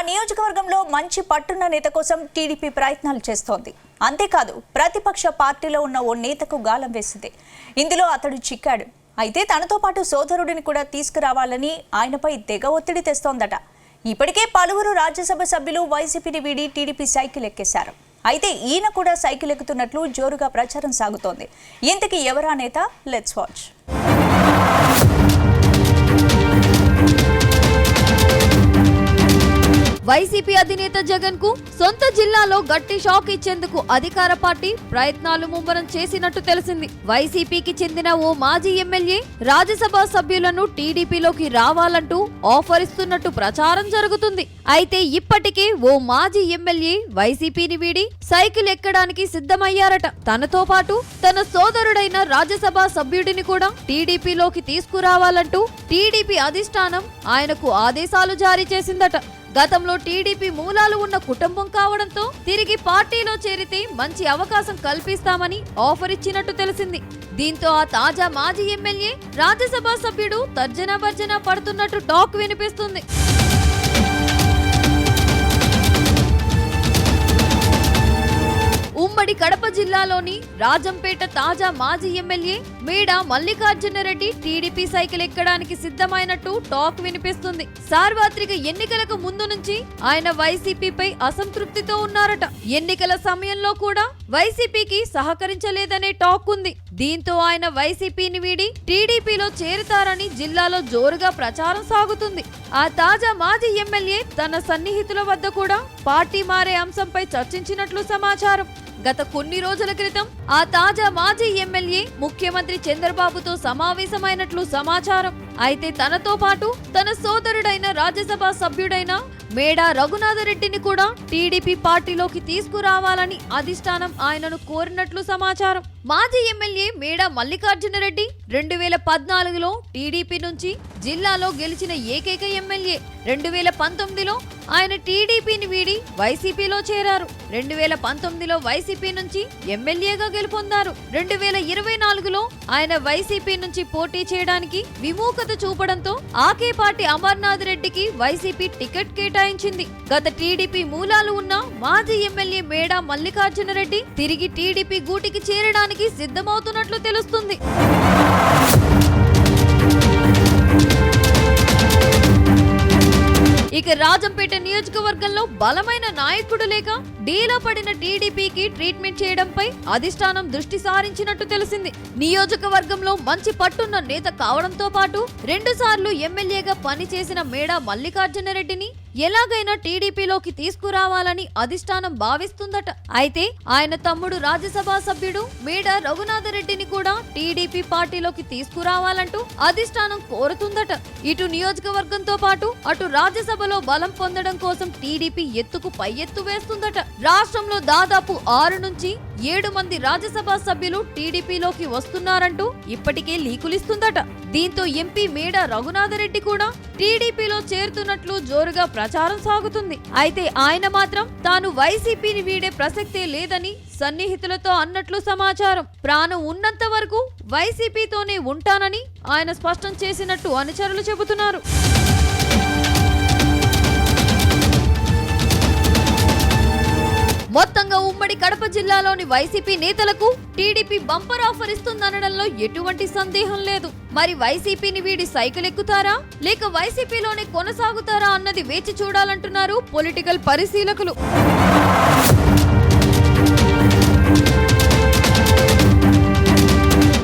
నియోజకవర్గంలో మంచి పట్టున్న నేత కోసం టీడీపీ ప్రయత్నాలు చేస్తోంది. అంతేకాదు ప్రతిపక్ష పార్టీలో ఉన్న ఓ నేతకు గాలం వేసింది. ఇందులో అతడు చిక్కాడు. అయితే తనతో పాటు సోదరుడిని కూడా తీసుకురావాలని ఆయనపై తెగ ఒత్తిడి తెస్తోందట. ఇప్పటికే పలువురు రాజ్యసభ సభ్యులు వైసీపీని వీడి టీడీపీ సైకిల్ ఎక్కేశారు. అయితే ఈయన కూడా సైకిల్ ఎక్కుతున్నట్లు జోరుగా ప్రచారం సాగుతోంది. ఇంతకీ ఎవరా నేత? Let's watch. వైసీపీ అధినేత జగన్ కు సొంత జిల్లాలో గట్టి షాక్ ఇచ్చేందుకు అధికార పార్టీ ప్రయత్నాలు ముమ్మరం చేసినట్టు తెలిసింది. వైసీపీకి చెందిన ఓ మాజీ ఎమ్మెల్యే రాజ్యసభ సభ్యులను టీడీపీలోకి రావాలంటూ ఆఫర్ ఇస్తున్నట్టు ప్రచారం జరుగుతుంది. అయితే ఇప్పటికే ఓ మాజీ ఎమ్మెల్యే వైసీపీని వీడి సైకిల్ ఎక్కడానికి సిద్ధమయ్యారట. తనతో పాటు తన సోదరుడైన రాజ్యసభ సభ్యుడిని కూడా టీడీపీలోకి తీసుకురావాలంటూ టీడీపీ అధిష్టానం ఆయనకు ఆదేశాలు జారీ చేసిందట. గతంలో టీడీపీ మూలాలు ఉన్న కుటుంబం కావడంతో తిరిగి పార్టీలో చేరితే మంచి అవకాశం కల్పిస్తామని ఆఫర్ ఇచ్చినట్టు తెలిసింది. దీంతో ఆ తాజా మాజీ ఎమ్మెల్యే రాజ్యసభ సభ్యుడు తర్జన భర్జన పడుతున్నట్టు టాక్ వినిపిస్తుంది. ఉమ్మడి కడప జిల్లాలోని రాజంపేట తాజా మాజీ ఎమ్మెల్యే మేడ మల్లికార్జునరెడ్డి టీడీపీ సైకిల్ ఎక్కడానికి సిద్ధమైనట్టు టాక్ వినిపిస్తుంది. సార్వత్రిక ఎన్నికలకు ముందు నుంచి ఆయన వైసీపీపై అసంతృప్తితో ఉన్నారట. ఎన్నికల సమయంలో కూడా వైసీపీకి సహకరించలేదనే టాక్ ఉంది. దీంతో ఆయన వైసీపీని వీడి టీడీపీలో చేరుతారని జిల్లాలో జోరుగా ప్రచారం సాగుతుంది. ఆ తాజా మాజీ ఎమ్మెల్యే తన సన్నిహితుల వద్ద కూడా పార్టీ మారే అంశంపై చర్చించినట్లు సమాచారం. గత కొన్ని రోజుల క్రితం ఆ తాజా మాజీ ఎమ్మెల్యే ముఖ్యమంత్రి చంద్రబాబుతో సమావేశమైనట్లు సమాచారం. అయితే తనతో పాటు తన సోదరుడైన రాజ్యసభ సభ్యుడైన మేడ రఘునాథరెడ్డిని కూడా టీడీపీ పార్టీలోకి తీసుకురావాలని అధిష్టానం ఆయనను కోరినట్లు సమాచారం. మాజీ ఎమ్మెల్యే మేడ మల్లికార్జునరెడ్డి 2014లో టీడీపీ నుంచి జిల్లాలో గెలిచిన ఏకైక ఎమ్మెల్యే. 2019లో ఆయన టీడీపీని వీడి వైసీపీలో చేరారు. 2019లో వైసీపీ నుంచి ఎమ్మెల్యేగా గెలుపొందారు. 2024లో ఆయన వైసీపీ నుంచి పోటీ చేయడానికి విముఖత చూపడంతో ఆకే పార్టీ అమర్నాథ్ రెడ్డికి వైసీపీ టికెట్ కేటాయించింది. గత టీడీపీ మూలాలు ఉన్న మాజీ ఎమ్మెల్యే మేడ మల్లికార్జునరెడ్డి తిరిగి టీడీపీ గూటికి చేరడానికి సిద్ధమవుతున్నట్లు తెలుస్తుంది. ఇక రాజంపేట నియోజకవర్గంలో బలమైన నాయకుడు లేక డీలా పడిన టీడీపీకి ట్రీట్మెంట్ చేయడంపై అధిష్టానం దృష్టి సారించినట్టు తెలిసింది. నియోజకవర్గంలో మంచి పట్టున్న నేత కావడంతో పాటు 2 సార్లు ఎమ్మెల్యేగా పనిచేసిన మేడ మల్లికార్జునరెడ్డిని ఎలాగైనా టీడీపీలోకి తీసుకురావాలని అధిష్టానం భావిస్తుందట. అయితే ఆయన తమ్ముడు రాజ్యసభ సభ్యుడు మేడ రఘునాథరెడ్డిని కూడా టీడీపీ పార్టీలోకి తీసుకురావాలంటూ అధిష్టానం కోరుతుందట. ఇటు నియోజకవర్గంతో పాటు అటు రాజ్యసభలో బలం పొందడం కోసం టీడీపీ ఎత్తుకు పై ఎత్తు వేస్తుందట. రాష్ట్రంలో దాదాపు 6 నుంచి 7 మంది రాజ్యసభ సభ్యులు టీడీపీలోకి వస్తున్నారంటూ ఇప్పటికే లీకులిస్తుందట. దీంతో ఎంపీ మేడ రఘునాథరెడ్డి కూడా టీడీపీలో చేరుతున్నట్లు జోరుగా ప్రచారం సాగుతుంది. అయితే ఆయన మాత్రం తాను వైసీపీని వీడే ప్రసక్తే లేదని సన్నిహితులతో అన్నట్లు సమాచారం. ప్రాణం ఉన్నంత వరకు వైసీపీతోనే ఉంటానని ఆయన స్పష్టం చేసినట్టు అనుచరులు చెబుతున్నారు. మొత్తంగా ఉమ్మడి కడప జిల్లాలోని వైసీపీ నేతలకు టీడీపీ బంపర్ ఆఫర్ ఇస్తుందనడంలో ఎటువంటి సందేహం లేదు. మరి వైసీపీని వీడి సైకిల్ ఎక్కుతారా లేక వైసీపీలోనే కొనసాగుతారా అన్నది వేచి చూడాలంటున్నారు పొలిటికల్ పరిశీలకులు.